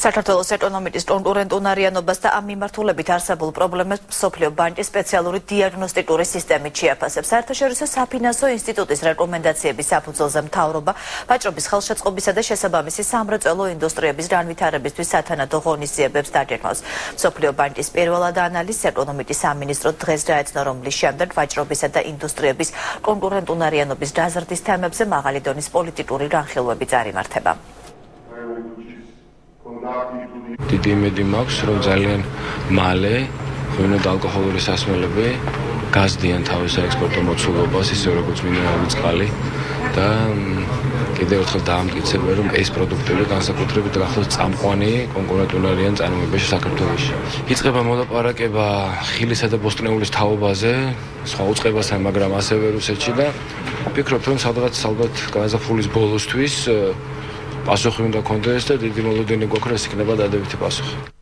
საქართველოს ეკონომიკის კონკურენტუნარიანობას და ამ მიმართულებით არსებულ პრობლემებს მსოფლიო ბანკი სპეციალური დიაგნოსტიკური სისტემით შეაფასებს. საერთაშორისო საფინანსო ინსტიტუტის რეკომენდაციების საფუძველზე მთავრობა ვაჭრობის ხელშეწყობისა და შესაბამისი სამრეწველო ინდუსტრიების განვითარებისთვის სათანადო ღონისძიებებს დაგეგმავს. მსოფლიო ბანკის პირველად ანალიზს ეკონომიკის სამინისტრო დღეს გაეცნო, რომლის შემდეგ ვაჭრობისა და ინდუსტრიების კონკურენტუნარიანობის გაზრდის თემებზე მაღალი დონის პოლიტიკური განხილვები წარიმართება. დიდი იმედი მაქვს, რომ ძალიან მალე ღვინო და ალკოჰოლური სასმელები გაზდიან თავის ექსპორტო მოცულობას, ისე როგორც მინერალური წყალი და კიდევ ერთხელ დაამტკიცებენ, რომ ეს პროდუქტები განსაკუთრებით გახდეს წამყვანი კონკურენტუნარიან წარმოებაში საქართველოში. იწყება მოლაპარაკება ხილისა და ბოსტნეულის თაობაზე, სხვა უწყებასთან, მაგრამ ასევე რუსეთში და ვფიქრობ, რომ სადღაც ალბათ გაზაფხულის ბოლოსთვის პასუხი უნდა კონდეს და დიდი მოლოდინი გვაქვს, რომ ეს იქნება დადებითი პასუხი.